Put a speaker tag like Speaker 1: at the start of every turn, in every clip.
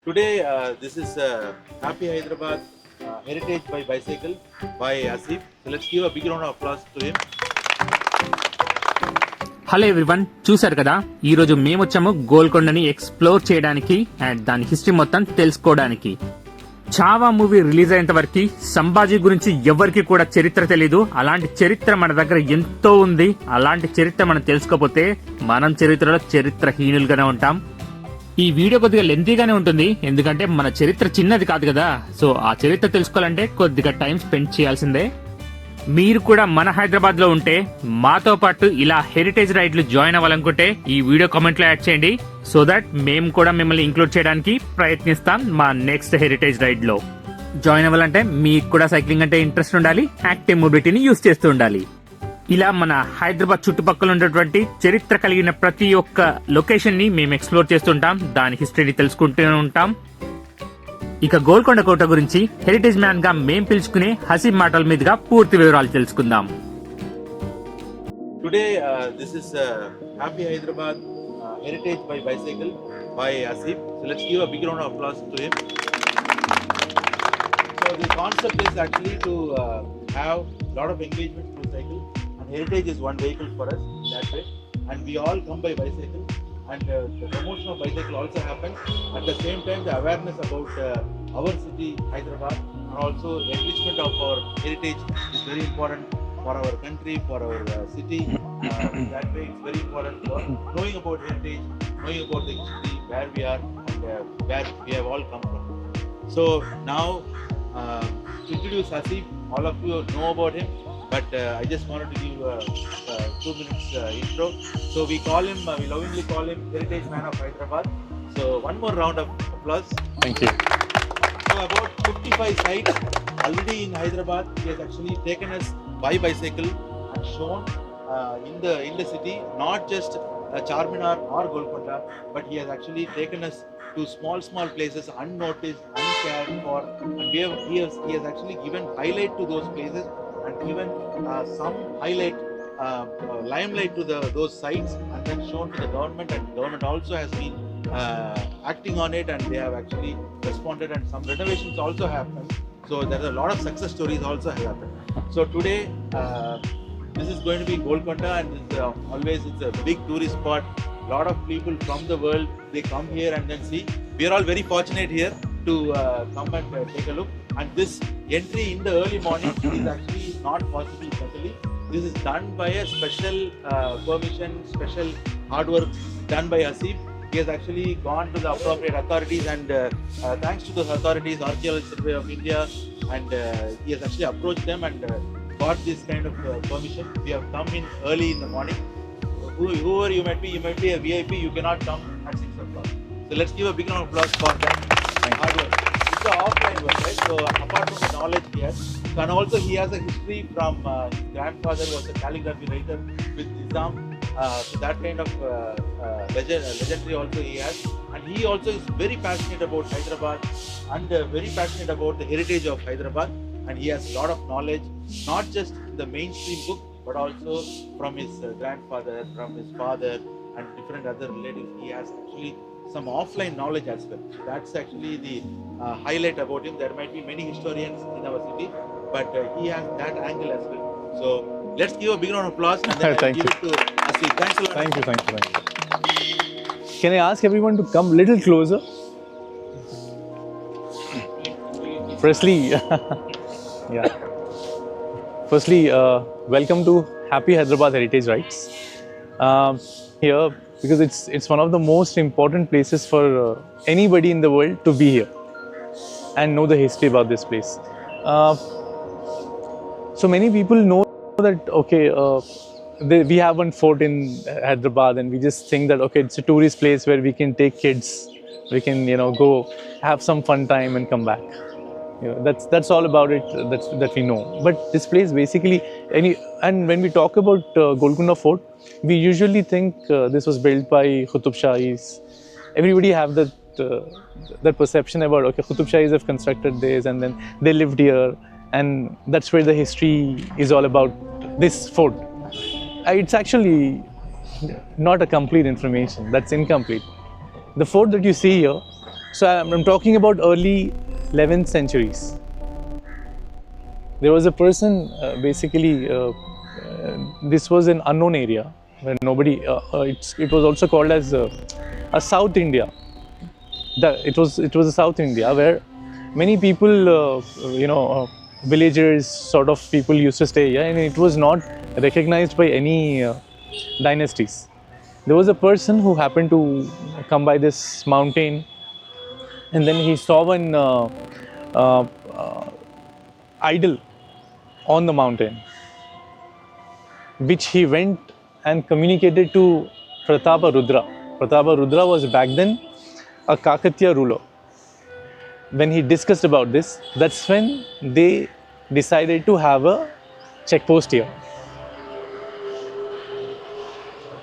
Speaker 1: Today, this is Happy Hyderabad Heritage by Bicycle by Asif. So let's give a big round of applause to him.
Speaker 2: Hello everyone, చూశారు కదా ఈరోజు మేము వచ్చాము గోల్కొండని explore చేయడానికి and దాని history మొత్తం తెలుసుకోవడానికి. చావా మూవీ రిలీజ్ అయ్యేంత వరకు సంభాజీ గురించి ఎవరికి కూడా చరిత్ర తెలీదు. అలాంటి చరిత్ర మన దగ్గర ఎంతో ఉంది. అలాంటి చరిత్ర మనం తెలుసుకోకపోతే మనం చరిత్రలో చరిత్రహీనులుగానే ఉంటాం. ఈ వీడియో కొద్దిగా లెంతీగానే ఉంటుంది, ఎందుకంటే మన చరిత్ర చిన్నది కాదు కదా. సో ఆ చరిత్ర తెలుసుకోవాలంటే కొద్దిగా టైం స్పెండ్ చేయాల్సిందే. మీరు కూడా మన హైదరాబాద్ లో ఉంటే మాతో పాటు ఇలా హెరిటేజ్ రైడ్లు జాయిన్ అవ్వాలనుకుంటే ఈ వీడియో కామెంట్ లో యాడ్ చేయండి, సో దట్ మేము కూడా మిమ్మల్ని ఇంక్లూడ్ చేయడానికి ప్రయత్నిస్తాం మా నెక్స్ట్ హెరిటేజ్ రైడ్ లో. జాయిన్ అవ్వాలంటే మీకు కూడా సైక్లింగ్ అంటే ఇంట్రెస్ట్ ఉండాలి, యాక్టివ్ మొబిలిటీని యూజ్ చేస్తూ ఉండాలి. ఇలా మన హైదరాబాద్ చుట్టుపక్కల ఉన్నటువంటి చరిత్ర కలిగిన ప్రతి ఒక్క లొకేషన్ ని మేము ఎక్స్ప్లోర్ చేస్తుంటాం, దాని హిస్టరీని తెలుసుకుంటూ ఉంటాం. ఇక గోల్కొండ కోట గురించి హెరిటేజ్ మ్యాన్ గా మేం పిలుచుకునే హసీబ్ మాటల మీదుగా పూర్తి వివరాలు తెలుసుకుందాం.
Speaker 1: Today, this is Happy Hyderabad Heritage by Bicycle by Asif. So let's give a big round of applause to him. So the concept is actually to have a lot of engagement through cycle, and heritage is one vehicle for us that way, and we all come by bicycle, and the promotion of bicycle also happens. At the same time, the awareness about our city Hyderabad and also enrichment of our heritage is very important for our country, for our city. That way it's very important for knowing about heritage, knowing about the history, where we are and where we have all come from. So now to introduce Hasib, all of you know about him, but I just wanted to give 2 minutes intro. So we call him, we lovingly call him Heritage Man of Hyderabad. So one more round of applause.
Speaker 3: Thank you.
Speaker 1: So about 55 sites already in Hyderabad. He has actually taken us by bicycle and shown in the city, not just Charminar or Golconda, but he has actually taken us to small places unnoticed, uncared for, and he has actually given highlight to those places and given some highlight, limelight to those sites, and then shown to the government, and government also has been acting on it, and they have actually responded, and some renovations also happened. So there are a lot of success stories also have happened. So today this is going to be Golconda, and it's a big tourist spot. Lot of people from the world, they come here and then see. We are all very fortunate here to come and take a look. And this entry in the early morning is actually not possible specially. This is done by a special permission, special hard work done by Asif. He has actually gone to the appropriate authorities, and thanks to the authorities, Archaeological Survey of India, and he has actually approached them and got this kind of permission. We have come in early in the morning. Whoever you might be a VIP, you cannot come at 6 o'clock. So let's give a big round of applause for that hard work. It's an offline work, right? So apart from the knowledge he has, and also he has a history from his grandfather was a calligraphy writer with Nizam. So that kind of legendary also he has, and he also is very passionate about Hyderabad and very passionate about the heritage of Hyderabad, and he has a lot of knowledge, not just the mainstream book, but also from his grandfather, from his father, and different other relatives. He has actually some offline knowledge as well. So that's actually the highlight about him. There might be many historians in our city, but he has that angle as well. So let's give a big round of applause, and then I'll give it to Asif. Thanks a lot.
Speaker 3: Thank you. Can I ask everyone to come a little closer? Firstly, yeah. Firstly, welcome to Happy Hyderabad Heritage Rides. Here, because it's one of the most important places for anybody in the world to be here and know the history about this place. So many people know that we have one fort in Hyderabad, and we just think that it's a tourist place where we can take kids, we can go have some fun time and come back. That's all about it that we know. But this place basically, and when we talk about Golconda Fort, we usually think this was built by Qutub Shahis. Everybody have that perception about Qutub Shahis have constructed this and then they lived here, and that's where the history is all about this fort. It's actually not a complete information. That's incomplete. The fort that you see here So I'm talking about early 11th centuries. There was a person, this was an unknown area where nobody, it was also called as a South India. It was a South India where many people, villagers sort of people used to stay here, and it was not recognized by any dynasties. There was a person who happened to come by this mountain, and then he saw one idol on the mountain, which he went and communicated to Pratapa Rudra. Pratapa Rudra was back then a Kakatiya ruler. When he discussed about this, that's when they decided to have a check post here.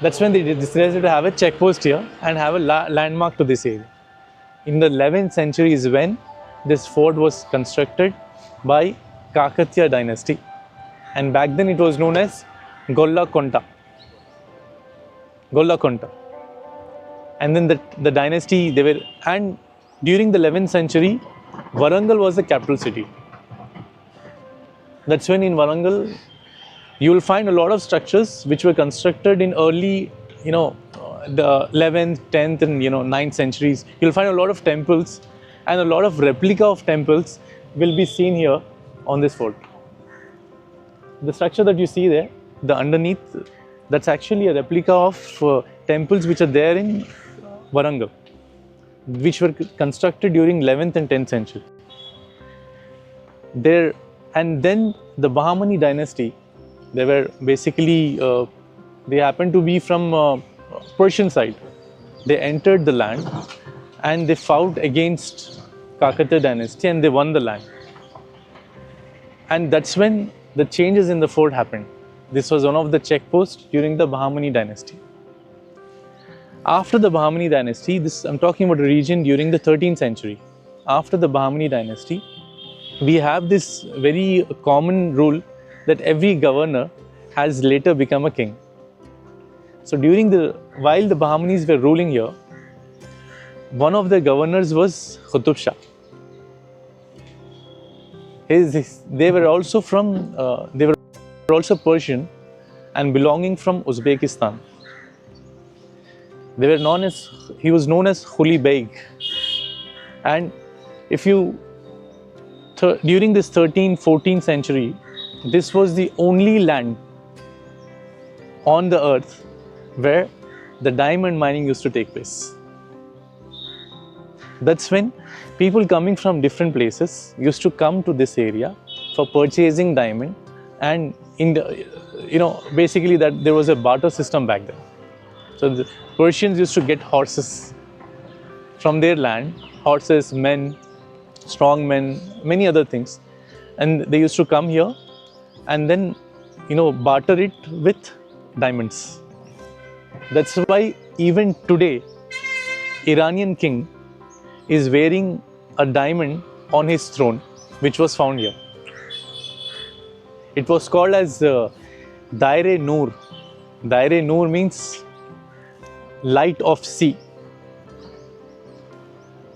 Speaker 3: That's when they decided to have a check post here and have a landmark to this area. In the 11th century is when this fort was constructed by Kakatiya dynasty, and back then it was known as Golconda. And then the dynasty, and during the 11th century, Warangal was the capital city. That's when in Warangal, you will find a lot of structures which were constructed in early, the 11th, 10th and 9th centuries. You'll find a lot of temples, and a lot of replica of temples will be seen here on this fort. The structure that you see there, the underneath, that's actually a replica of temples which are there in Warangal, which were constructed during 11th and 10th century. There, and then the Bahmani dynasty, they were basically, they happened to be from Persian side. They entered the land and they fought against Kakatiya dynasty and they won the land. And that's when the changes in the fort happened. This was one of the check posts during the Bahmani dynasty. After the Bahmani dynasty, I'm talking about a region during the 13th century. After the Bahmani dynasty, we have this very common rule that every governor has later become a king. So while the Bahmanis were ruling here, one of the governors was Qutub Shah. They were also Persian and belonging from Uzbekistan. He was known as Khuli Beg. And during this 13th, 14th century, this was the only land on the earth where the diamond mining used to take place. That's when people coming from different places used to come to this area for purchasing diamond, and basically that there was a barter system back then. So the Persians used to get horses from their land, horses, men, strong men, many other things, and they used to come here and then barter it with diamonds. That's why even today Iranian king is wearing a diamond on his throne, which was found here. It was called as Daire Noor. Daire Noor means light of sea.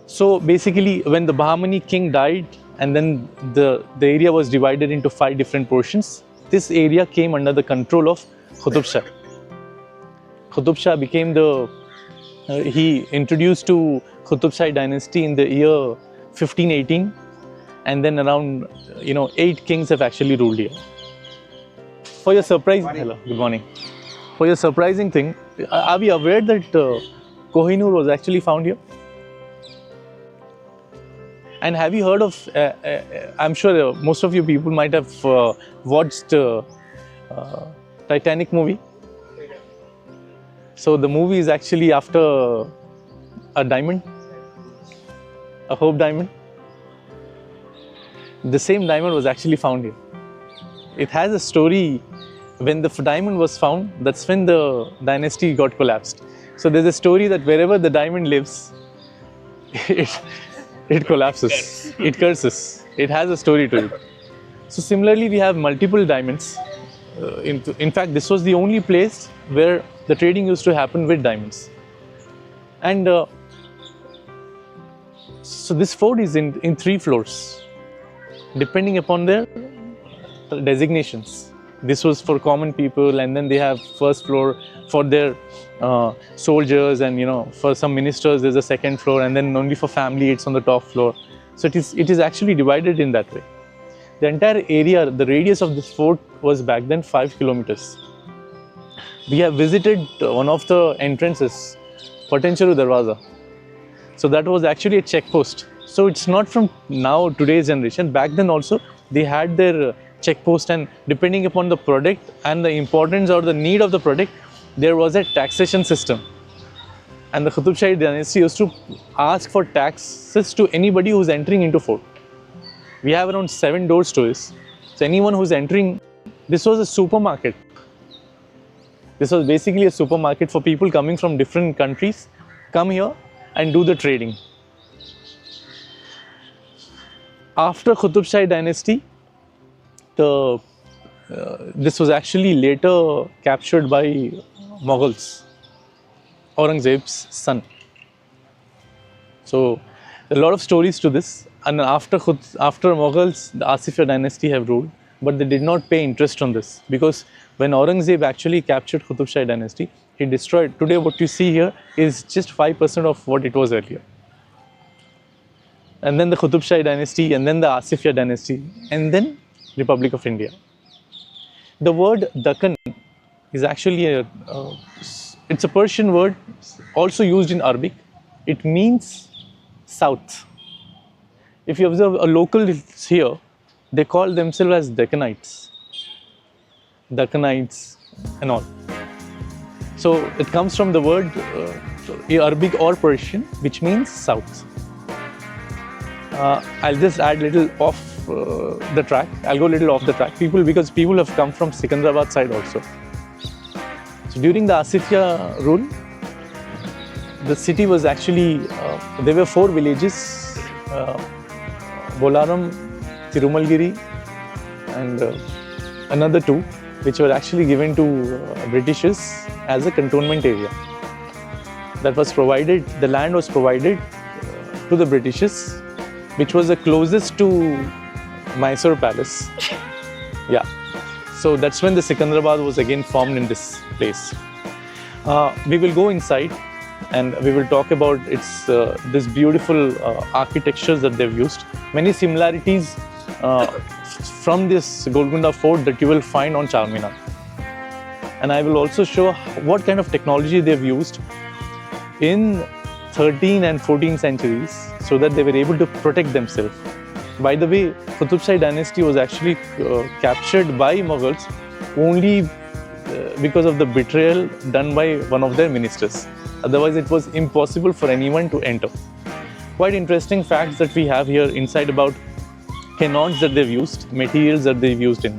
Speaker 3: So basically, when the Bahmani king died and then the area was divided into 5 different portions, this area came under the control of Qutub Shah. Qutub Shah became he introduced to Qutub Shah dynasty in the year 1518, and then around 8 kings have actually ruled here. For your surprise, hello, good morning. For your surprising thing, are we aware that Kohinoor was actually found here? And have you heard of, I'm sure most of you people might have watched Titanic movie. So the movie is actually after a diamond, a Hope diamond. The same diamond was actually found here. It has a story. When the diamond was found, that's when the dynasty got collapsed. So there's a story that wherever the diamond lives, it collapses, it curses. It has a story to it. So similarly, we have multiple diamonds. In fact, this was the only place where the trading used to happen with diamonds. And So this fort is in 3 floors, depending upon their designations. This was for common people, and then they have first floor for their soldiers, and for some ministers there's a second floor, and then only for family it's on the top floor. So it is actually divided in that way. The entire area, the radius of this fort was back then 5 kilometers. We have visited one of the entrances, Patancharu Darwaza. So that was actually a check post. So it's not from now, today's generation. Back then also, they had their check post, and depending upon the product and the importance or the need of the product, there was a taxation system. And the Qutub Shahi dynasty used to ask for taxes to anybody who's entering into fort. We have around 7 doors to this. So anyone who's entering, this was a supermarket. This was basically a supermarket for people coming from different countries, come here and do the trading. After Qutub Shahi dynasty, this was actually later captured by Mughals, Aurangzeb's son. So a lot of stories to this. And after Mughals, the Asifia dynasty have ruled, but they did not pay interest on this, because when Aurangzeb actually captured Qutub Shahi dynasty, he destroyed. Today what you see here is just 5% of what it was earlier. And then the Qutub Shahi dynasty, and then the Asifia dynasty, and then Republic of India. The word Dakkan is actually it's a Persian word, also used in Arabic. It means south. If you observe a local here, they call themselves as Deccanites and all. So it comes from the word Arabic or Persian, which means south. I'll just add little off the track. I'll go a little off the track. Because people have come from Secunderabad side also. So during the Asifia rule, the city was actually, there were 4 villages, Bolaram, Tirumalgiri, and another 2, which were actually given to Britishers as a cantonment area. That was provided, the land was provided to the Britishers, which was the closest to Mysore Palace. Yeah. So that's when the Secunderabad was again formed in this place. We will go inside and we will talk about its this beautiful architectures that they've used. Many similarities from this Golconda fort that you will find on Charminar. And I will also show what kind of technology they've used in 13th and 14th centuries so that they were able to protect themselves. By the way, Qutub Shahi dynasty was actually captured by Mughals only because of the betrayal done by one of their ministers. Otherwise, it was impossible for anyone to enter. Quite interesting facts that we have here inside about cannons that they've used, materials that they've used in.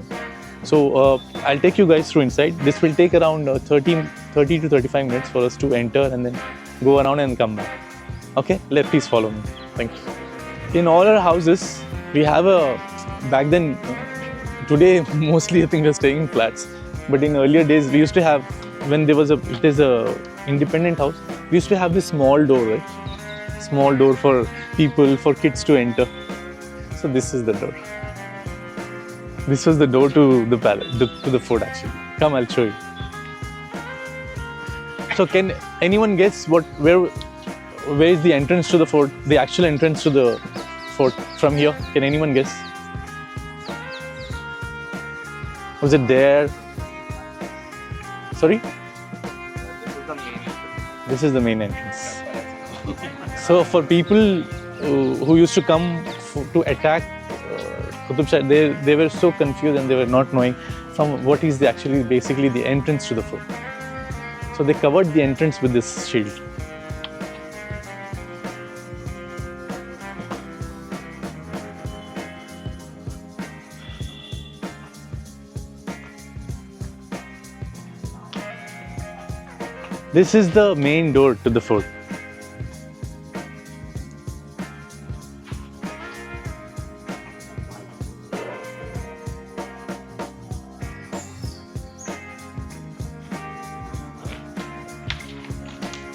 Speaker 3: So I'll take you guys through inside. This will take around 30 to 35 minutes for us to enter and then go around and come back. Okay, please follow me. Thank you. In all our houses, we have back then, today mostly I think we're staying in flats, but in earlier days we used to have, when if there's a independent house, we used to have this small door, right? Small door for people, for kids to enter. So this is the door. This was the door to the palace, to the fort actually. Come, I'll show you. So can anyone guess where is the entrance to the fort, the actual entrance to the fort from here? Can anyone guess? Was it there? Sorry? This is the main entrance. So for people who used to come to attack Qutub Shahi, they were so confused and they were not knowing from what is actually basically the entrance to the fort. So they covered the entrance with this shield. This is the main door to the fort.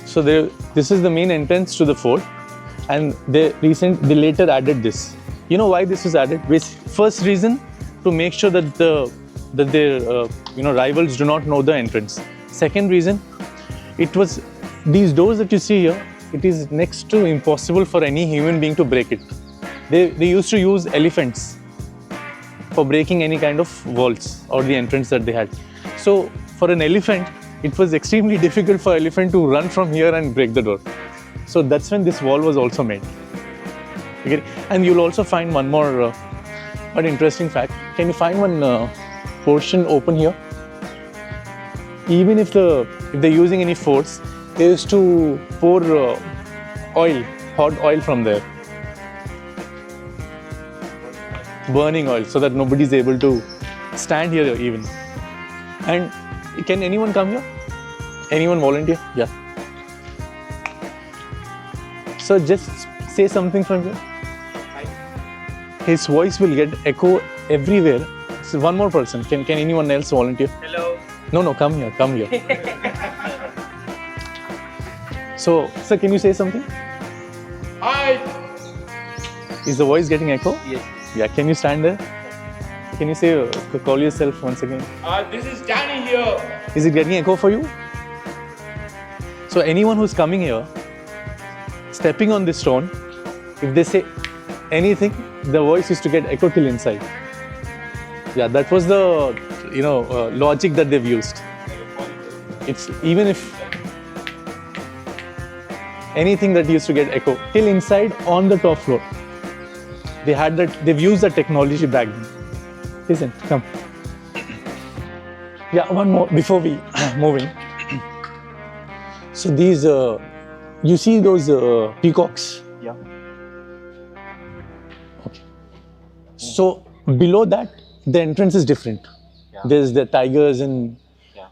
Speaker 3: So this is the main entrance to the fort, and they later added this. You know why this was added? First reason, to make sure that their rivals do not know the entrance. Second reason, it was these doors that you see here. It is next to impossible for any human being to break it. They used to use elephants for breaking any kind of walls or the entrance that they had. So for an elephant, it was extremely difficult for an elephant to run from here and break the door. So that's when this wall was also made. Okay? And you'll also find one more but interesting fact. Can you find one portion open here? Even if they're using any force, they used to pour hot oil from there. Burning oil, so that nobody's able to stand here even. And can anyone come here? Anyone volunteer? Yeah. So just say something from here. His voice will get echo everywhere. So one more person. Can anyone else volunteer?
Speaker 4: Hello.
Speaker 3: No, come here. So, sir, can you say something?
Speaker 4: Hi.
Speaker 3: Is the voice getting echo?
Speaker 4: Yes.
Speaker 3: Yeah, can you stand there? Can you say, call yourself once again?
Speaker 4: This is Danny here.
Speaker 3: Is it getting echo for you? So anyone who's coming here, stepping on this stone, if they say anything, the voice used to get echo till inside. Yeah, that was the logic that they've used. It's even if anything that used to get echo till inside on the top floor. They've used that technology back then. Listen, come. Yeah, one more before we move in. So these, you see those peacocks?
Speaker 4: Yeah.
Speaker 3: Okay. So below that, the entrance is different.
Speaker 4: Yeah.
Speaker 3: There's the tigers and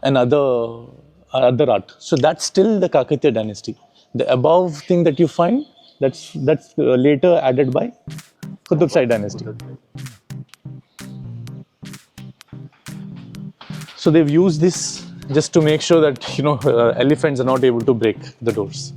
Speaker 3: other art. So that's still the Kakatiya dynasty. The above thing that you find, that's later added by Qutub Shah dynasty. So they've used this just to make sure that elephants are not able to break the doors.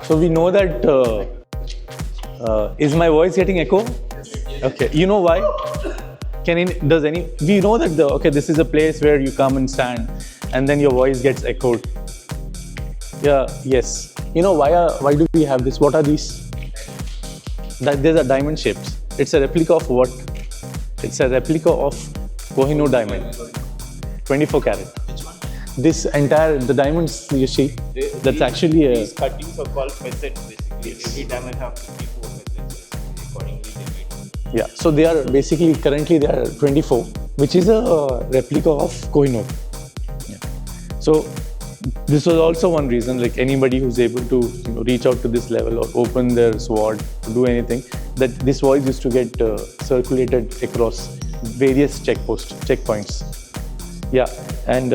Speaker 3: So we know that, is my voice getting echo? Okay, you know why? We know that this is a place where you come and stand and then your voice gets echoed. Yeah, yes. You know why do we have this? What are these? These are diamond shapes. It's a replica of what? It's a replica of Kohinoor diamond, 24 karat. The diamonds you see, that's actually a...
Speaker 4: These cuttings are called facets basically. Yes. Every diamond have 24 facets accordingly they made.
Speaker 3: Yeah, so they are basically, currently they are 24, which is a replica of Kohinoor. Yeah. So this was also one reason, like anybody who's able to reach out to this level or open their sword to do anything, that this voice used to get circulated across various checkpoints. Yeah, and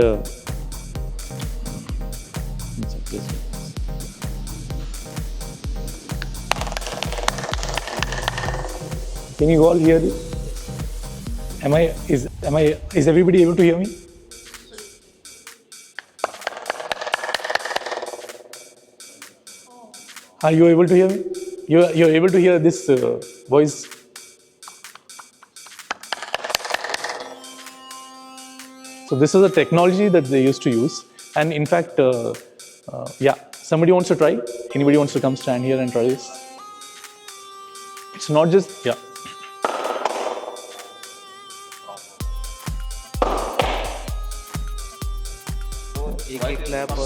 Speaker 3: can you all hear me? Is everybody able to hear me? Are you able to hear me? You're able to hear this voice? So this is a technology that they used to use, and in fact, somebody wants to try? Anybody wants to come stand here and try this? It's not just, yeah.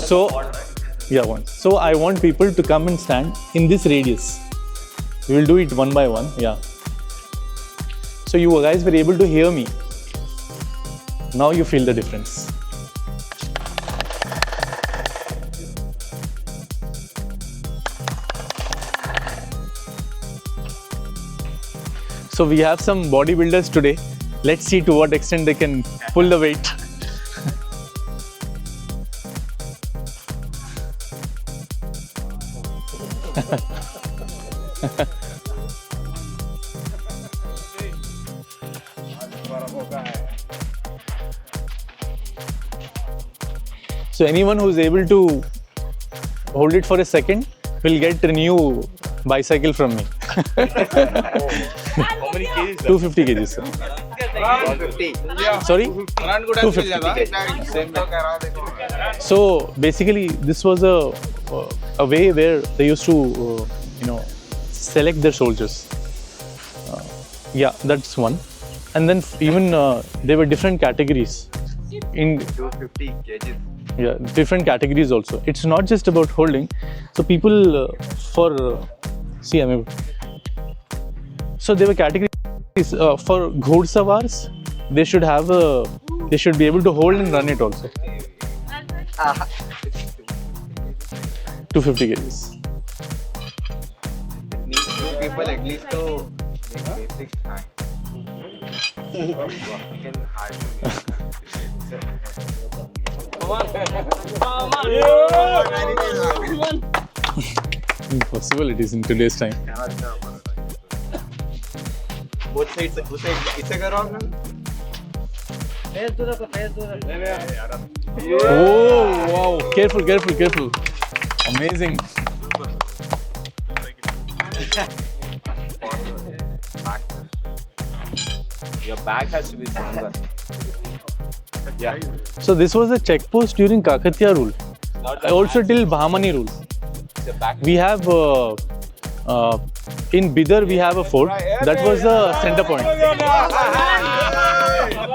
Speaker 3: So, yeah, one. So I want people to come and stand in this radius. We will do it one by one, yeah. So you guys were able to hear me. Now you feel the difference. So we have some bodybuilders today. Let's see to what extent they can pull the weight. So anyone who's able to hold it for a second will get a new bicycle from me.
Speaker 4: How many kgs?
Speaker 3: 250 kgs, sir.
Speaker 4: 150.
Speaker 3: Sorry? 250. So basically, this was a way where they used to, select their soldiers. Yeah, that's one. And then even there were different categories. In
Speaker 4: 250 kgs.
Speaker 3: Yeah, different categories also. It's not just about holding. So people so there were categories for Ghodsawars. They should be able to hold and run it also. 250 kgs.
Speaker 4: Need two people at least to make basic time. We can hardly
Speaker 3: Impossible it is in today's time.
Speaker 4: both sides. इसे करो आपने.
Speaker 3: Oh wow! Careful, careful, careful. Amazing.
Speaker 4: Your back has to be stronger. Yeah.
Speaker 3: So this was a check post during Kakatiya rule. Also till Bahmani rule.
Speaker 4: The back.
Speaker 3: We have in Bidar we have a fort. That was the center point.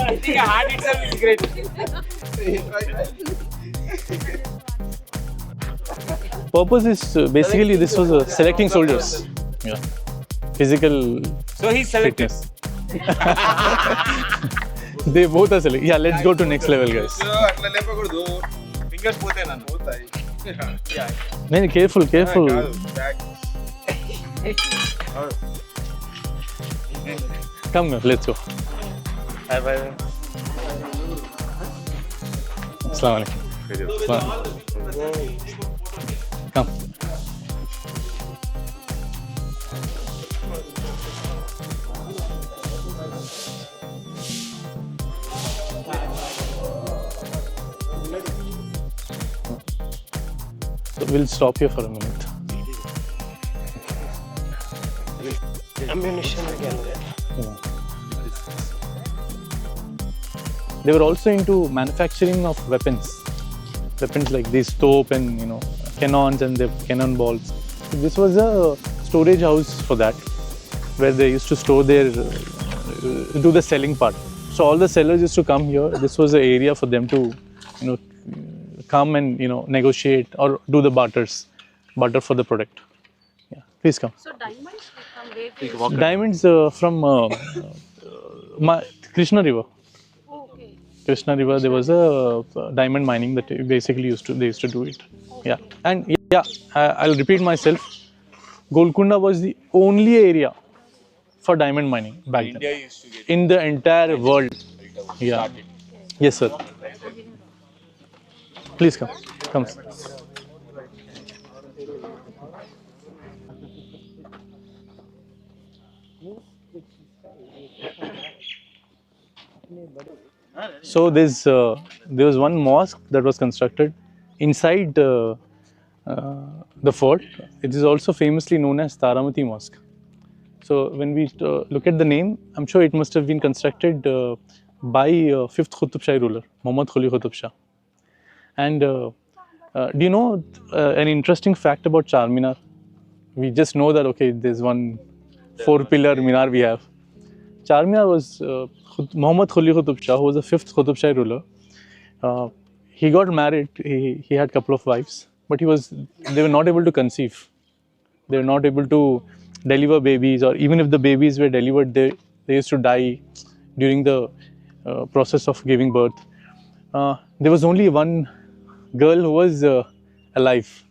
Speaker 4: Hitting a hand itself is great.
Speaker 3: Purpose is basically this was selecting soldiers. Yeah. Physical
Speaker 4: So he's selected.
Speaker 3: fitness. They both are selected. Yeah, let's go to next level, guys.
Speaker 4: Fingers పోతే నన్ను పోతాయి.
Speaker 3: No, careful, careful. Come, let's go.
Speaker 4: Bye bye.
Speaker 3: Assalamu alaikum. Come. So we'll stop here for a minute.
Speaker 4: Ammunition again.
Speaker 3: They were also into manufacturing of weapons like these tope and cannons and the cannonballs. So this was a storage house for that, where they used to store their do the selling part. So all the sellers used to come here. This was the area for them to come and negotiate or do the barter for the product. Yeah, please come.
Speaker 5: So diamonds they come where?
Speaker 3: Diamonds from Krishna River.
Speaker 5: Okay.
Speaker 3: Krishna River, there was a diamond mining that basically they used to do it. Yeah, and I'll repeat myself. Golconda was the only area for diamond mining back then.
Speaker 4: India used to get
Speaker 3: In the entire world. Yeah. Yes, sir. Please come. Come. So there was one mosque that was constructed inside the fort. It is also famously known as Taramati Mosque. So when we look at the name, I'm sure it must have been constructed by 5th Qutub Shahi ruler, Muhammad Quli Qutub Shah. And do you know an interesting fact about Charminar? We just know that, okay, there's one 4-pillar minar we have. Charminar was Muhammad Quli Qutub Shah, who was the 5th Qutub Shahi ruler. He got married, he had a couple of wives, but they were not able to conceive. They were not able to deliver babies, or even if the babies were delivered, they used to die during the process of giving birth. There was only one girl who was alive.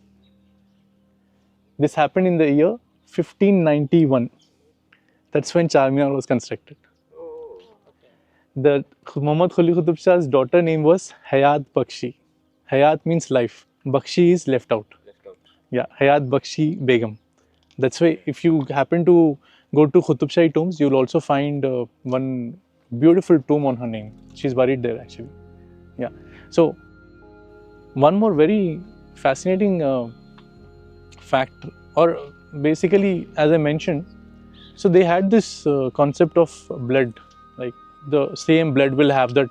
Speaker 3: This happened in the year 1591. That's when Charminar was constructed. The Muhammad Quli Qutub Shah's daughter name was Hayat Bakshi. Hayat means life. Bakshi is left out. Yeah, Hayat Bakshi Begum. That's why if you happen to go to Qutub Shahi tombs, you'll also find one beautiful tomb on her name. She's buried there actually. Yeah. So one more very fascinating fact, or basically as I mentioned, so they had this concept of blood, like the same blood will have that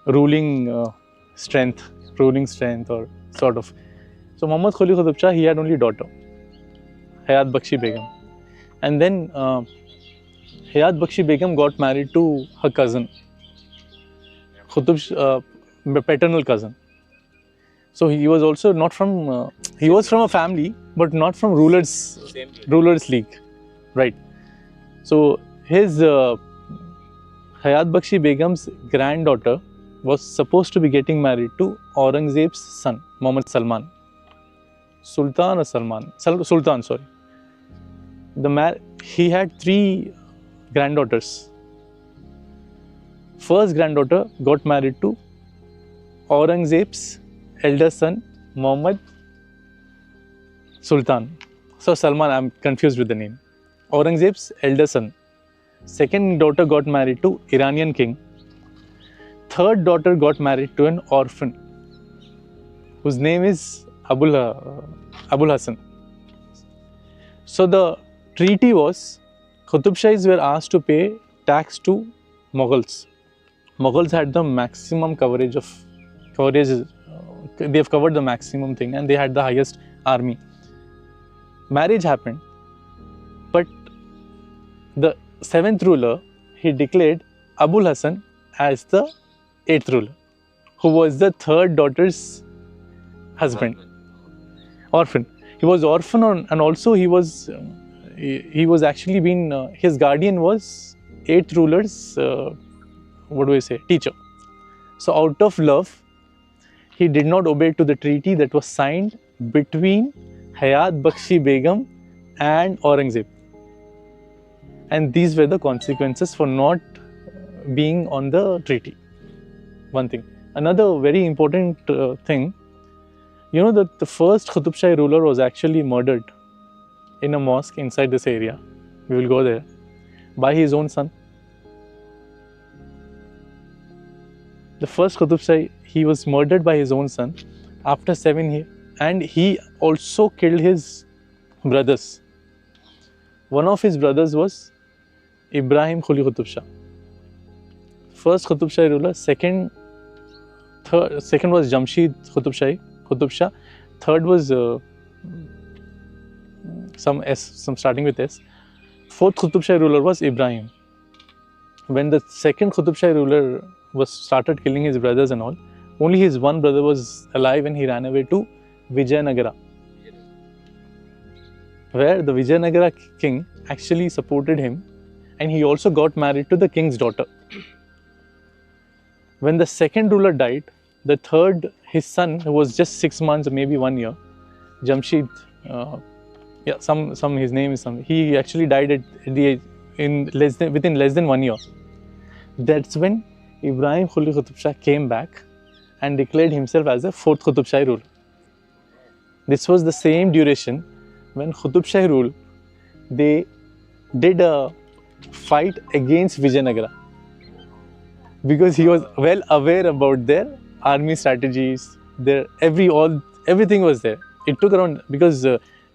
Speaker 3: ruling strength or sort of. So Muhammad Quli Qutub Shah, he had only daughter, Hayat Bakshi Begum. And then Hayat Bakshi Begum got married to her cousin, paternal cousin. So he was also not from, he was from a family, but not from rulers league, right? So his Hayat Bakshi Begum's granddaughter was supposed to be getting married to Aurangzeb's son, Muhammad Salman. Sultan, sorry. He had 3 granddaughters. First granddaughter got married to Aurangzeb's elder son, Muhammad Sultan. So Salman, I'm confused with the name. Aurangzeb's elder son. Second daughter got married to Iranian king. Third daughter got married to an orphan whose name is Abul Hassan. So the treaty was, Qutub Shahis were asked to pay tax to Mughals. Mughals had the maximum coverage. They've covered the maximum thing and they had the highest army. Marriage happened, but the 7th ruler, he declared Abul Hassan as the 8th ruler, who was the 3rd daughter's husband. Orphan. He was orphan and also he was actually been, his guardian was 8th ruler's, teacher. So out of love, he did not obey to the treaty that was signed between Hayat Bakshi Begum and Aurangzeb. And these were the consequences for not being on the treaty. One thing. Another very important thing, you know that the first Qutub Shahi ruler was actually murdered in a mosque inside this area. We will go there. By his own son. The first Qutub Shahi, he was murdered by his own son after 7 years. And he also killed his brothers. One of his brothers was Ibrahim Quli Qutub Shah. First Qutub Shahi ruler, second was Jamshid Qutub Shah. Third was some starting with S. Fourth Qutub Shahi ruler was Ibrahim. When the second Qutub Shahi ruler started killing his brothers and all, only his one brother was alive and he ran away to Vijayanagara, where the Vijayanagara king actually supported him and he also got married to the king's daughter. When the second ruler died, the third, his son, who was just 6 months or maybe 1 year, Jamshid, his name is some. He actually died within less than 1 year. That's when Ibrahim Quli Qutub Shah came back and declared himself as a 4th Qutub Shahi ruler. This was the same duration when Qutub Shahi ruled. They did a fight against Vijayanagara because he was well aware about their army strategies. Everything was there. It took around, because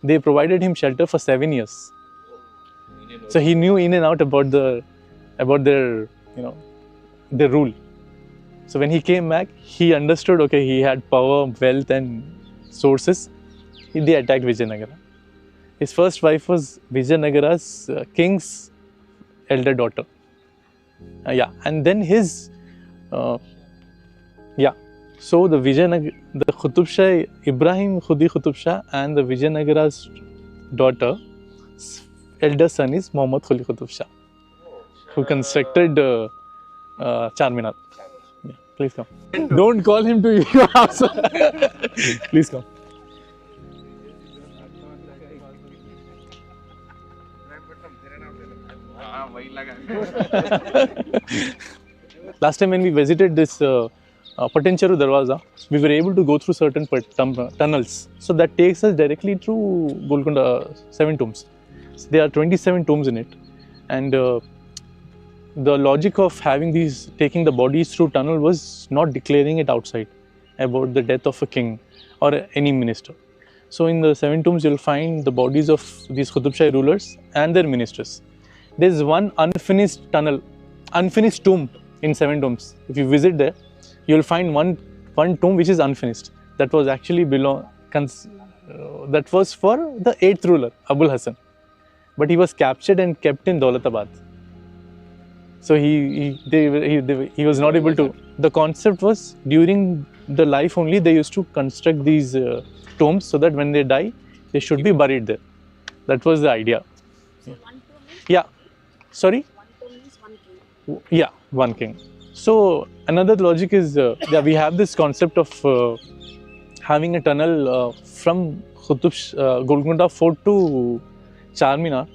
Speaker 3: they provided him shelter for 7 years. So he knew in and out about their rule. So when he came back, he understood, okay, he had power, wealth and sources. They attacked Vijayanagara. His first wife was Vijayanagara's king's elder daughter. And then his, so the Qutub Shah, Ibrahim Quli Qutub Shah and the Vijayanagara's daughter, elder son is Muhammad Quli Qutub Shah, who constructed Charminar. Yeah, please come. Don't call him to your house. Please come. Last time when we visited this Patancheru Darwaza, we were able to go through certain tunnels. So that takes us directly through Golconda 7 tombs. So there are 27 tombs in it. And the logic of having these, taking the bodies through tunnel was not declaring it outside about the death of a king or any minister. So in the 7 tombs, you'll find the bodies of these Qutub Shahi rulers and their ministers. There's one unfinished tomb in 7 tombs. If you visit there, you'll find one tomb which is unfinished. That was actually that was for the 8th ruler, Abul Hassan. But he was captured and kept in Daulatabad. So he was not able to. The concept was during the life only they used to construct these tombs so that when they die, they should be buried there. That was the idea.
Speaker 5: So one tomb is
Speaker 3: Yeah. Sorry?
Speaker 5: one tomb is one king.
Speaker 3: Yeah, one king. So another logic is we have this concept of having a tunnel from Golconda Fort to Charminar.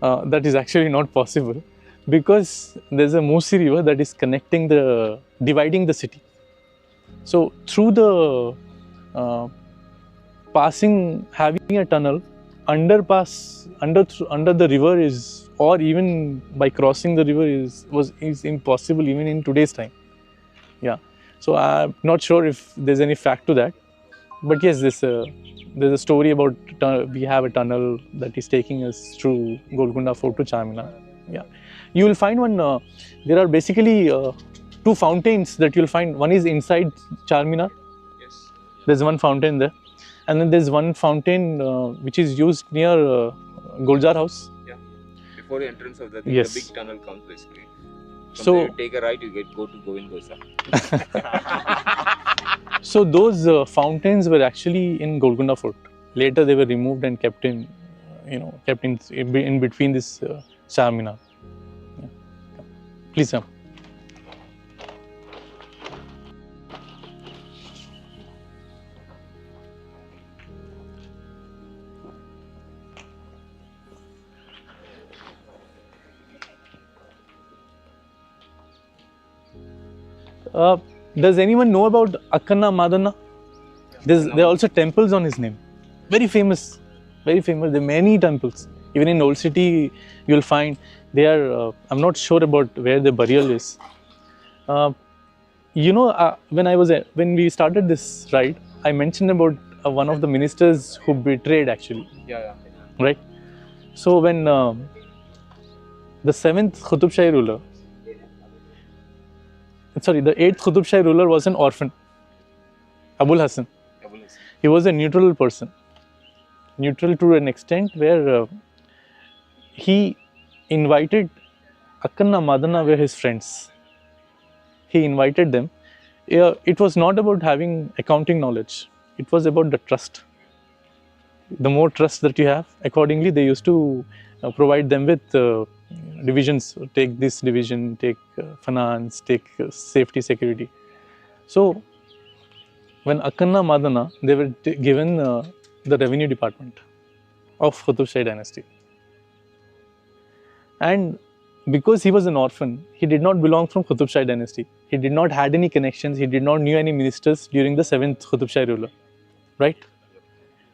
Speaker 3: That is actually not possible because there's a Musi river that is dividing the city. So through the having a tunnel under the river is, or even by crossing the river is impossible even in today's time. Yeah. So I'm not sure if there's any fact to that, but yes, there's a story about we have a tunnel that is taking us through Golconda Fort to Charminar. Yeah. You will find there are basically 2 fountains that you'll find. One is inside Charminar.
Speaker 4: Yes.
Speaker 3: There's one fountain there. And then there's one fountain which is used near Gulzar house.
Speaker 4: Yeah. Before the entrance of the
Speaker 3: Yes.
Speaker 4: the big tunnel comes basically. From
Speaker 3: So-
Speaker 4: there you take a right, you go to Govind Gosa.
Speaker 3: So those fountains were actually in Golconda Fort. Later they were removed and kept in between this Charminar. Yeah. Please come. Does anyone know about Akkanna Madanna? There are also temples on his name. Very famous, very famous. There are many temples. Even in Old City, you'll find they are. I'm not sure about where the burial is. When we started this ride, I mentioned about one of the ministers who betrayed actually.
Speaker 4: Yeah.
Speaker 3: Right? So when the 7th Qutub Shahi ruler, the 8th Qutub Shahi ruler was an orphan, Abul Hassan. He was a neutral person, neutral to an extent where he invited Akkanna Madanna were his friends. He invited them. It was not about having accounting knowledge. It was about the trust. The more trust that you have, accordingly, they used to provide them with divisions. Take this division, take finance, take safety, security. So, when Akkanna Madanna, they were given the revenue department of Qutub Shahi dynasty. And because he was an orphan, he did not belong from Qutub Shahi dynasty. He did not had any connections. He did not knew any ministers during the 7th Qutub Shahi ruler, right?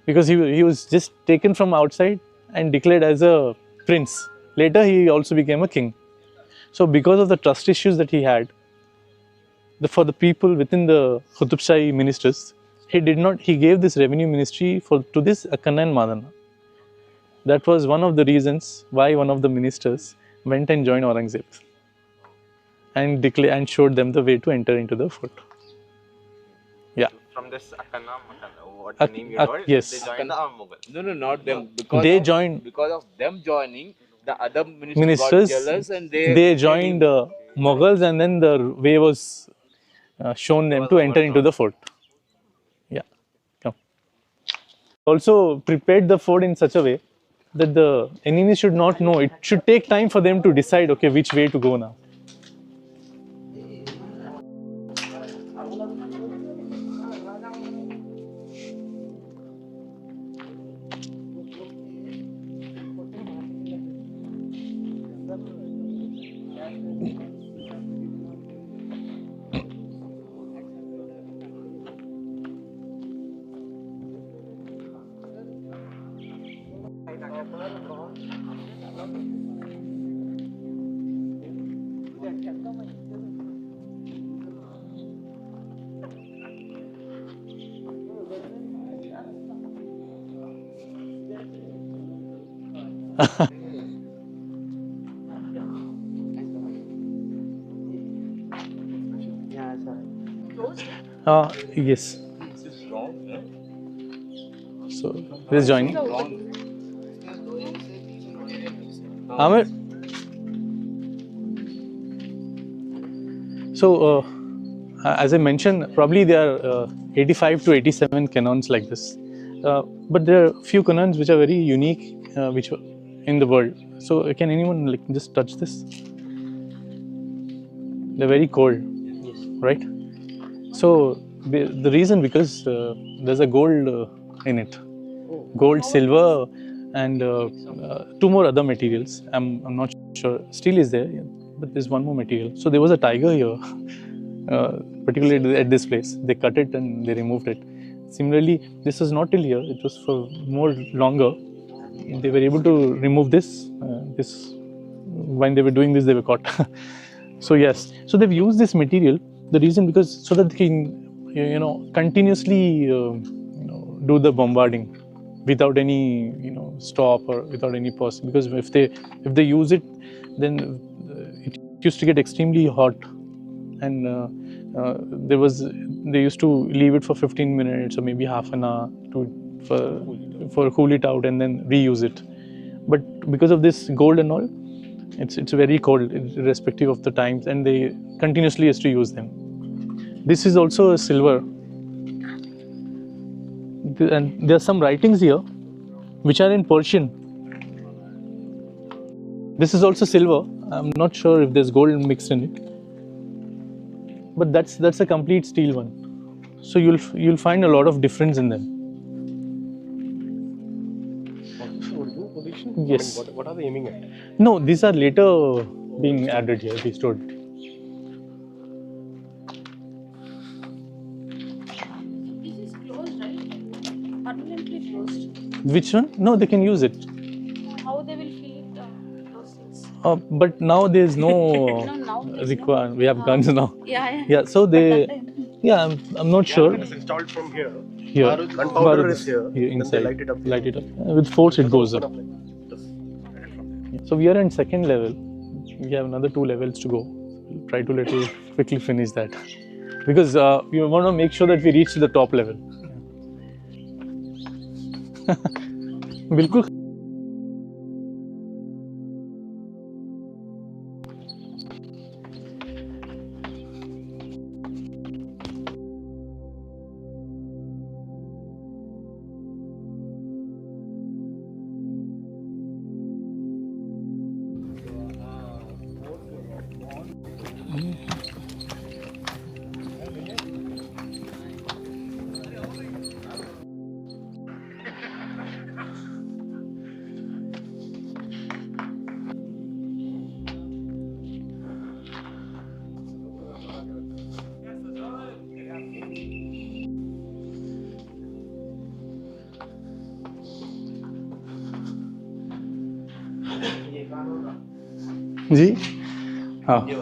Speaker 3: Because he was just taken from outside and declared as a prince. Later, he also became a king. So, because of the trust issues that he had for the people within the Qutub Shahi ministers, he gave this revenue ministry to this Akkanna and Madanna. That was one of the reasons why one of the ministers went and joined Aurangzeb and showed them the way to enter into the fort. Yeah.
Speaker 4: From this Akkanna Madanna, what the name you told?
Speaker 3: Yes.
Speaker 4: They joined the Mughal. No, not them. Because
Speaker 3: They
Speaker 4: of,
Speaker 3: joined.
Speaker 4: Because of them joining, the other
Speaker 3: Ministers,
Speaker 4: got jealous and
Speaker 3: they joined Mughals, and then the way was shown them to enter into the fort. Yeah. Come. Also prepared the fort in such a way that the enemy should not know. It should take time for them to decide, okay, which way to go now.
Speaker 5: Closed?
Speaker 3: Yes. So this is joining. Amir. So as I mentioned, probably there are 85 to 87 canons like this. But there are few canons which are very unique, which are in the world. So can anyone like just touch this? They're very cold, right? So the reason because there's a gold in it, gold, silver, and two more other materials. I'm not sure. Steel is there, yeah, but there's one more material. So there was a tiger here, particularly at this place. They cut it and they removed it. Similarly, this was not till here. It was for more longer. They were able to remove this. When they were doing this, they were caught. So yes, so they've used this material. The reason because so that they can continuously do the bombarding without any stop or without any pause. Because if they use it, then it used to get extremely hot, and they used to leave it for 15 minutes or maybe half an hour for cool it out and then reuse it. But because of this gold and all, it's very cold irrespective of the times, and they continuously used to use them. This is also a silver, and there are some writings here which are in Persian. This is also silver. I'm not sure if there's gold mixed in it, but that's a complete steel one. So you'll find a lot of difference in them. Yes.
Speaker 6: What are they aiming at?
Speaker 3: No, these are later being added here. These stored.
Speaker 5: This is closed, right? Permanently closed.
Speaker 3: Which one? No, they can use it.
Speaker 5: How they will fill it, those things?
Speaker 3: But now there's no
Speaker 5: No, now there's
Speaker 3: requirement. We have guns now.
Speaker 5: Yeah.
Speaker 3: Yeah, so they. Yeah, I'm not sure.
Speaker 6: It's installed from here.
Speaker 3: Here,
Speaker 6: Gunpowder is here.
Speaker 3: Here
Speaker 6: Then
Speaker 3: inside.
Speaker 6: they light it up.
Speaker 3: Light it up. With force, it goes up. So we are in second level. We have another 2 levels to go. We'll try to quickly finish that because we want to make sure that we reach to the top level. बिल्कुल. जी हाँ जी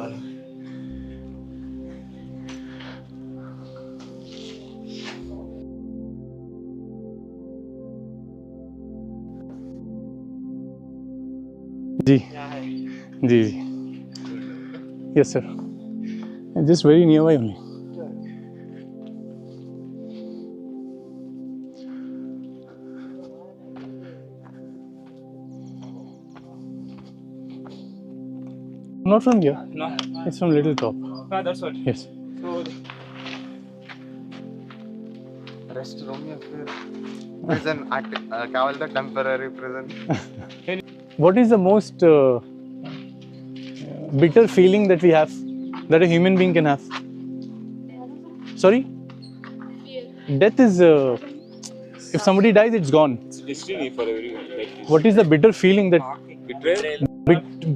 Speaker 3: जी जी yes sir just very near by only Not from here.
Speaker 2: No.
Speaker 3: It's from Little Top.
Speaker 2: That's what.
Speaker 3: Yes.
Speaker 2: So
Speaker 4: Rest room या फिर prison क्या बोलते हैं temporary prison.
Speaker 3: What is the most bitter feeling that we have, that a human being can have? Sorry?
Speaker 5: Fear.
Speaker 3: Death is, if somebody dies, it's gone.
Speaker 7: It's destiny for everyone. Like this.
Speaker 3: What is the bitter feeling that,
Speaker 7: Betrayal.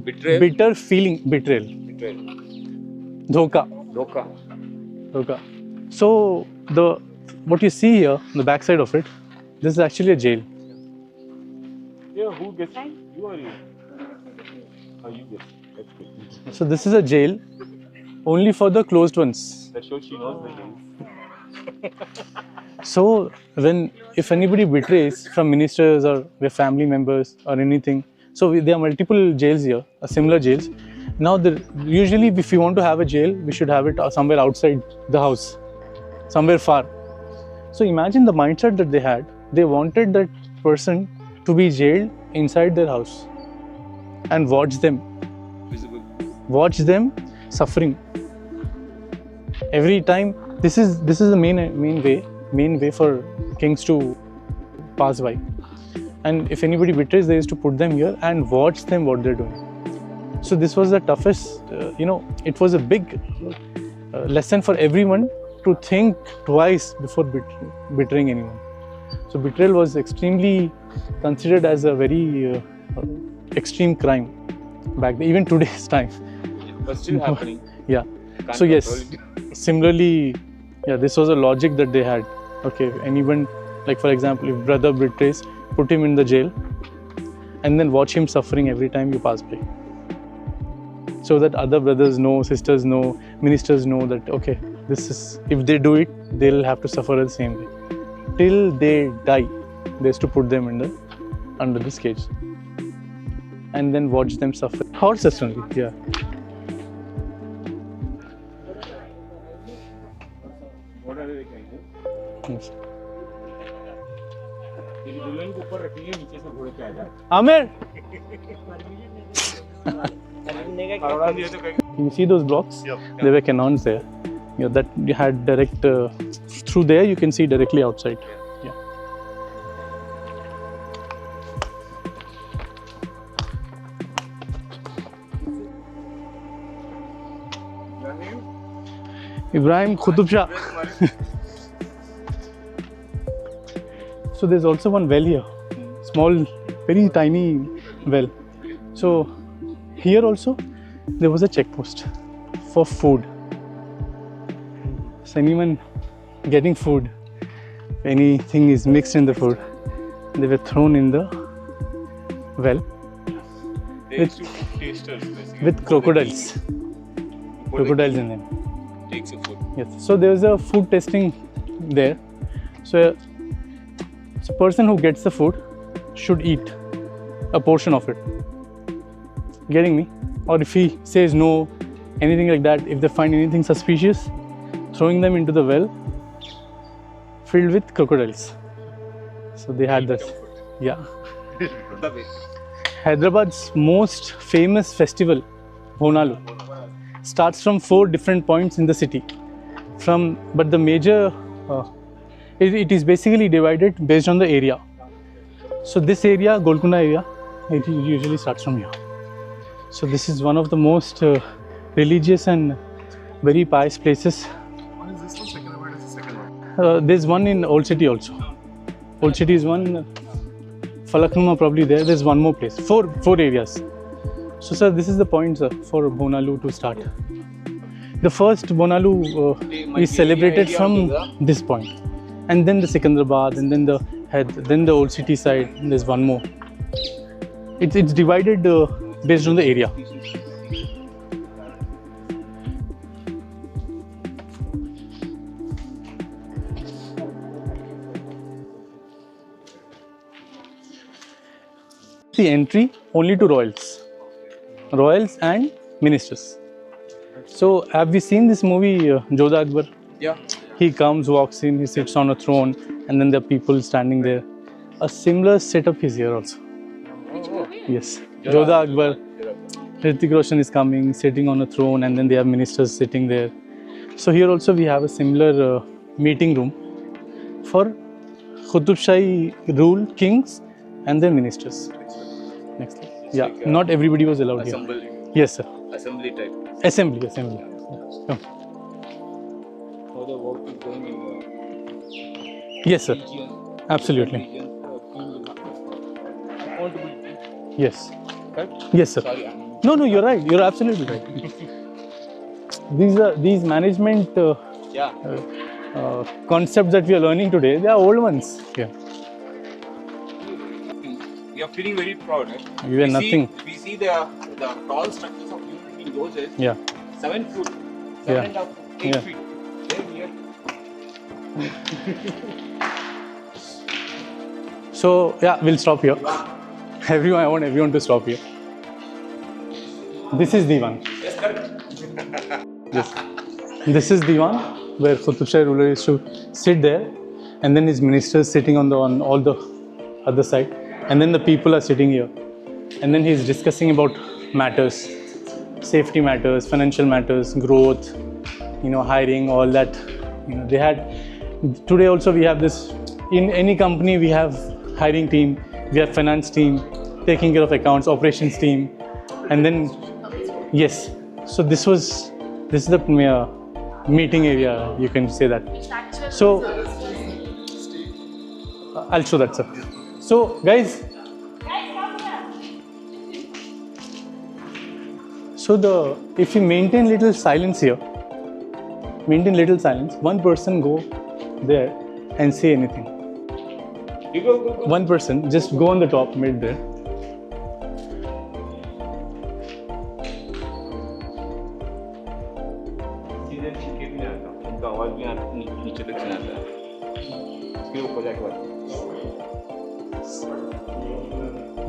Speaker 7: Betrayal.
Speaker 3: bitter feeling, betrayal,
Speaker 7: Betrayal.
Speaker 3: dhoka,
Speaker 7: Dhoka.
Speaker 3: So what you see here, the backside of it, this is actually a jail.
Speaker 7: Yeah, who gets you or you? Oh, you get. That's good.
Speaker 3: So this is a jail only for the closed ones.
Speaker 7: That shows she knows the games.
Speaker 3: So if anybody betrays from ministers or their family members or anything, So there are multiple jails here, similar jails. Now, usually if you want to have a jail, we should have it somewhere outside the house, somewhere far. So imagine the mindset that they had. They wanted that person to be jailed inside their house and watch them suffering. Every time, this is the main way for kings to pass by. And if anybody betrays, they used to put them here and watch them what they're doing. So this was the toughest, it was a big lesson for everyone to think twice before betraying anyone. So betrayal was extremely considered as a very extreme crime back then, even today's time.
Speaker 7: But still happening.
Speaker 3: Yeah.
Speaker 7: Can't
Speaker 3: So yes,
Speaker 7: control it.
Speaker 3: similarly, yeah, this was a logic that they had. Okay, anyone, like for example, if brother betrays, put him in the jail and then watch him suffering every time you pass by. So that other brothers know, sisters know, ministers know that, okay, this is, if they do it, they'll have to suffer the same way. Till they die, they used to put them under this cage and then watch them suffer. Horses only, yeah.
Speaker 7: What are they saying?
Speaker 3: Yes.
Speaker 7: ये दुल्हन को ऊपर रखेंगे, नीचे से घोड़े पे आ जाए।
Speaker 3: Amir!
Speaker 7: करोड़ा दिए तो कहीं
Speaker 3: You see those blocks?
Speaker 6: Yep.
Speaker 3: There were cannons there. Yeah, that you had direct, through there you can see directly outside. Yeah. Ibrahim Qutub Shah. So there's also one well here, small, very tiny well. So here also there was a checkpost for food. So anyone getting food, if anything is mixed in the food, they were thrown in the well
Speaker 7: they used to put tasters basically.
Speaker 3: with crocodiles. Crocodiles in them.
Speaker 7: Takes your food.
Speaker 3: Yes. So there was a food testing there. So a person who gets the food should eat a portion of it. Getting me? Or if he says no, anything like that, if they find anything suspicious, throwing them into the well filled with crocodiles. So they had this. Yeah. Hyderabad's most famous festival, Bonalu, starts from 4 different points in the city. But the major, it is basically divided based on the area. So this area, Golconda area, it usually starts from here. So this is one of the most religious and very pious places.
Speaker 6: One is this one, second is the second one.
Speaker 3: There's one in Old City also. Old City is one, Falaknuma probably there. There's one more place. Four areas. So sir, this is the point, sir, for Bonalu to start. The first Bonalu is celebrated from this point, and then the Secunderabad, and then the Old City side. And there's one more. It's divided based on the area. The entry only to royals and ministers. So have we seen this movie Jodha Akbar?
Speaker 4: Yeah.
Speaker 3: He comes, walks in, he sits on a throne, and then there are people standing there. A similar setup is here also. Yes, Jodha Akbar. Hrithik Roshan is coming, sitting on a throne, and then they have ministers sitting there. So here also we have a similar meeting room for Qutub Shahi rule kings and their ministers. Next slide. Yeah,
Speaker 7: like,
Speaker 3: not everybody was allowed here.
Speaker 7: Assembly.
Speaker 3: Yes, sir.
Speaker 7: Assembly type.
Speaker 3: Assembly.
Speaker 7: How the work is going in
Speaker 3: Yes, sir.
Speaker 7: region.
Speaker 3: Absolutely.
Speaker 7: Region, accountability.
Speaker 3: Yes.
Speaker 7: Correct?
Speaker 3: Yes, sir.
Speaker 7: Sorry,
Speaker 3: No, you're right. You're absolutely right. These management
Speaker 7: yeah.
Speaker 3: concepts that we are learning today, they are old ones. Yeah.
Speaker 7: We are feeling very proud. Right?
Speaker 3: We were nothing.
Speaker 7: We see the tall structures of human in those days.
Speaker 3: Yeah.
Speaker 7: 7 foot,
Speaker 3: Yeah.
Speaker 7: 7.5, 8
Speaker 3: Yeah.
Speaker 7: feet. Then here.
Speaker 3: So yeah, we'll stop here. Everyone, I want everyone to stop here. This is Diwan. Yes. This is Diwan, where Qutub Shah ruler used to sit there, and then his ministers sitting on all the other side, and then the people are sitting here, and then he's discussing about matters, safety matters, financial matters, growth, hiring, all that. They had today also we have this in any company. We have hiring team, we have finance team, taking care of accounts, operations team, and then yes. So this is the meeting area, you can say that. So I'll show that, sir. So guys, so if you maintain little silence here, one person go there and say anything.
Speaker 7: You go.
Speaker 3: One person just go on the top mid there.
Speaker 7: उनका आवाज भी नीचे तक सुना था, फिर ऊपर जाके बात।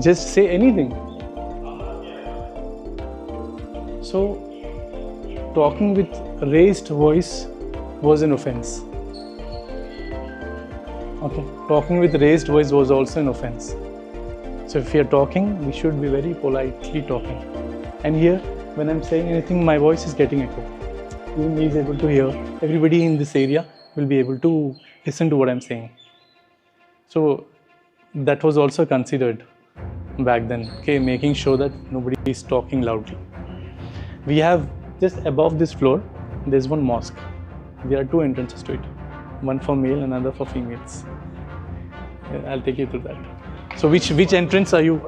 Speaker 3: Just say anything. So talking with raised voice was an offense. Okay, talking with raised voice was also an offense. So if we are talking, we should be very politely talking. And here, when I'm saying anything, my voice is getting echo. Even he is able to hear. Everybody in this area will be able to listen to what I'm saying. So that was also considered back then. Okay, making sure that nobody is talking loudly. We have just above this floor, there's one mosque. There are two entrances to it. One for male, another for females. I'll take you through that. So which entrance are you?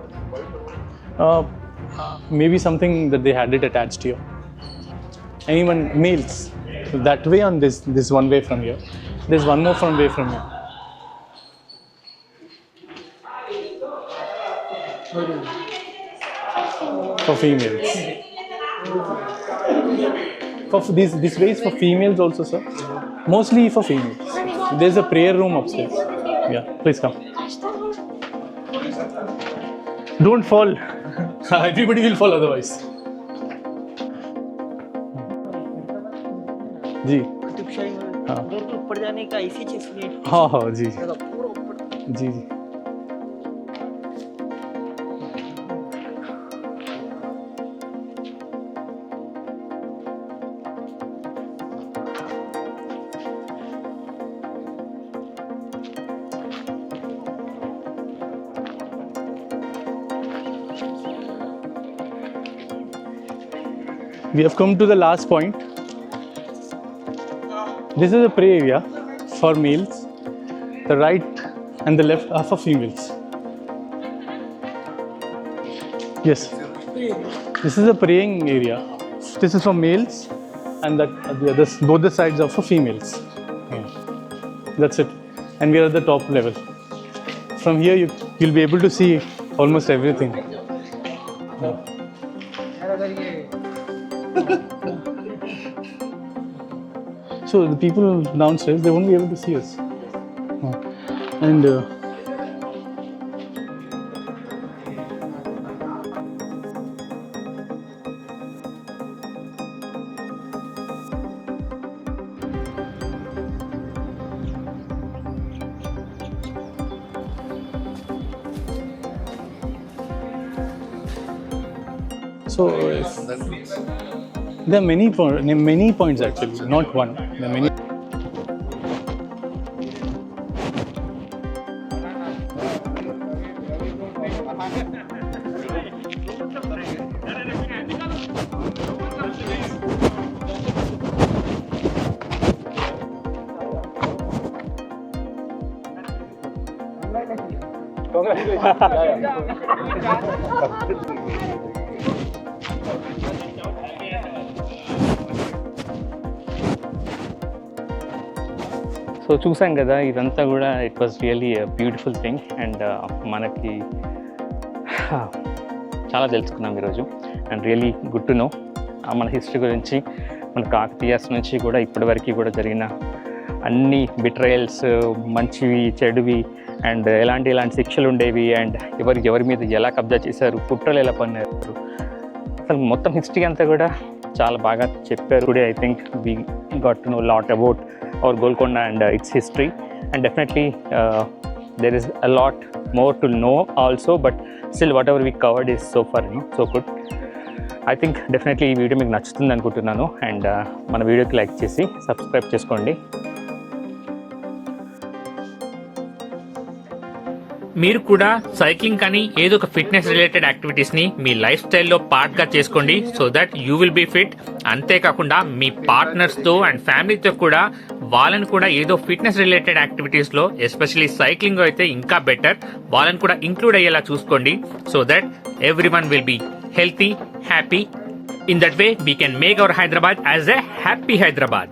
Speaker 3: Maybe something that they had it attached here. Anyone males? So that way on this one way from here. There's one more way from here. For females. For this way is for females also, sir. Mostly for females. There's a prayer room upstairs. Yeah, please come. Don't fall. Everybody will fall otherwise. जी हाँ
Speaker 8: ऊपर जाने का इसी चीज
Speaker 3: हाँ जी जी We have come to the last point. This is a prayer area for males. The right and the left are for females. Yes. This is a praying area. This is for males, and that the others, both the sides are for females. Yeah. That's it. And we are at the top level. From here, you'll be able to see almost everything. Yeah. So the people downstairs, they won't be able to see us. And so there are many points actually, not one. There are many. So చూసాం కదా, ఇదంతా కూడా it was really beautiful thing. And మనకి చాలా తెలుసుకున్నాం ఈరోజు. And really good to know మన history గురించి, మన కాకతీయాస్ నుంచి కూడా ఇప్పటివరకు కూడా జరిగిన అన్ని బిట్రయల్స్, మంచివి చెడువి,
Speaker 2: అండ్ ఎలాంటి శిక్షలు ఉండేవి అండ్ ఎవరి మీద ఎలా కబ్జా చేశారు, కుట్రలు ఎలా పన్నారు, అసలు మొత్తం హిస్టరీ అంతా కూడా చాలా బాగా చెప్పారు. Today I think we got to know lot about our Golconda and it's history and definitely there is a lot more to know also, but still whatever we covered is so far so good. I think definitely ఈ video మీకు నచ్చుతుంది అనుకుంటున్నాను and మన వీడియోకి like చేసి subscribe చేసుకోండి. మీరు కూడా సైక్లింగ్ కానీ ఏదో ఒక ఫిట్నెస్ రిలేటెడ్ యాక్టివిటీస్ ని మీ లైఫ్ స్టైల్లో పార్ట్ గా చేసుకోండి so that you will be fit. అంతేకాకుండా మీ పార్ట్నర్స్ తో అండ్ ఫ్యామిలీతో కూడా వాళ్ళని కూడా ఏదో ఫిట్నెస్ రిలేటెడ్ యాక్టివిటీస్ లో ఎస్పెషల్లీ సైక్లింగ్ అయితే ఇంకా బెటర్ వాళ్ళని కూడా ఇంక్లూడ్ అయ్యేలా చూసుకోండి so that every one will be healthy, happy. In that way, we can make our Hyderabad as a happy Hyderabad.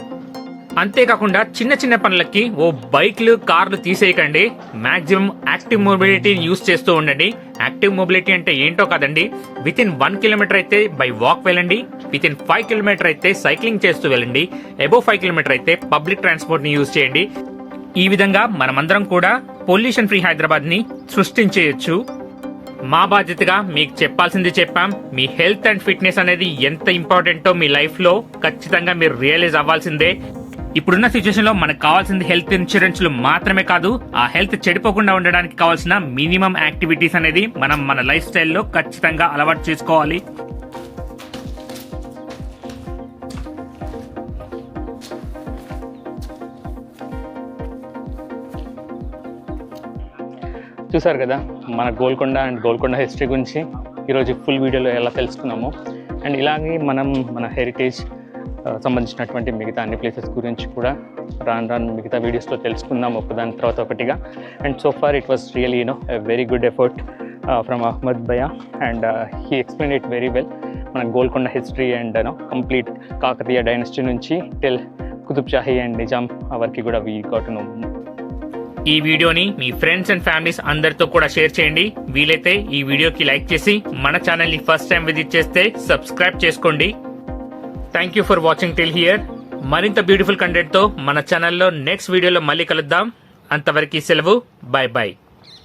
Speaker 2: అంతేకాకుండా చిన్న పనులకి ఓ బైక్లు కార్లు తీసేయకండి. మాక్సిమం యాక్టివ్ మొబిలిటీని యూస్ చేస్తూ ఉండండి. యాక్టివ్ మొబిలిటీ అంటే ఏంటో కాదండి, విత్ ఇన్ 1 కిలోమీటర్ అయితే బై వాక్ వెళ్ళండి, విత్ ఇన్ 5 కిలోమీటర్ అయితే సైక్లింగ్ చేస్తూ వెళ్ళండి, అబోవ్ 5 కిలోమీటర్ అయితే పబ్లిక్ ట్రాన్స్పోర్ట్ ని యూజ్ చేయండి. ఈ విధంగా మనమందరం కూడా పొల్యూషన్ ఫ్రీ హైదరాబాద్ ని సృష్టించేయొచ్చు. మా బాధ్యతగా మీకు చెప్పాల్సింది చెప్పాం. మీ హెల్త్ అండ్ ఫిట్నెస్ అనేది ఎంత ఇంపార్టెంటో మీ లైఫ్ లో ఖచ్చితంగా మీరు రియలైజ్ అవ్వాల్సిందే. ఇప్పుడున్న సిచ్యువేషన్ లో మనకు కావాల్సింది హెల్త్ ఇన్సూరెన్స్లు మాత్రమే కాదు, ఆ హెల్త్ చెడిపోకుండా ఉండడానికి కావాల్సిన మినిమం యాక్టివిటీస్ అనేది మనం మన లైఫ్ స్టైల్లో ఖచ్చితంగా అలవాటు చేసుకోవాలి. చూసారు కదా మన గోల్కొండ అండ్ గోల్కొండ హిస్టరీ గురించి ఈరోజు ఫుల్ వీడియోలో ఎలా తెలుసుకున్నాము. అండ్ ఇలాగే మనం మన హెరిటేజ్ సంబంధించినటువంటి మిగతా అన్ని ప్లేసెస్ గురించి కూడా రాను మిగతా వీడియోస్లో తెలుసుకుందాం ఒకదాని తర్వాత ఒకటిగా. And so far it was really a very good effort from Ahmed bhaiya and he explain it very well. మన Golconda history and complete Kakatiya dynasty నుంచి టిల్ కుతుబ్ షాహీ అండ్ నిజాం వరకు కూడా వీ గాట్ టు నో. ఈ వీడియోని మీ ఫ్రెండ్స్ అండ్ ఫ్యామిలీస్ అందరితో కూడా షేర్ చేయండి. వీలైతే ఈ వీడియోకి లైక్ చేసి మన ఛానల్ ని ఫస్ట్ టైం విజిట్ చేస్తే సబ్స్క్రైబ్ చేసుకోండి. Thank you for watching till here. మరింత బ్యూటిఫుల్ కంటెంట్ తో మన ఛానల్లో నెక్స్ట్ వీడియోలో మళ్ళీ కలుద్దాం. అంతవరకు సెలవు. By by.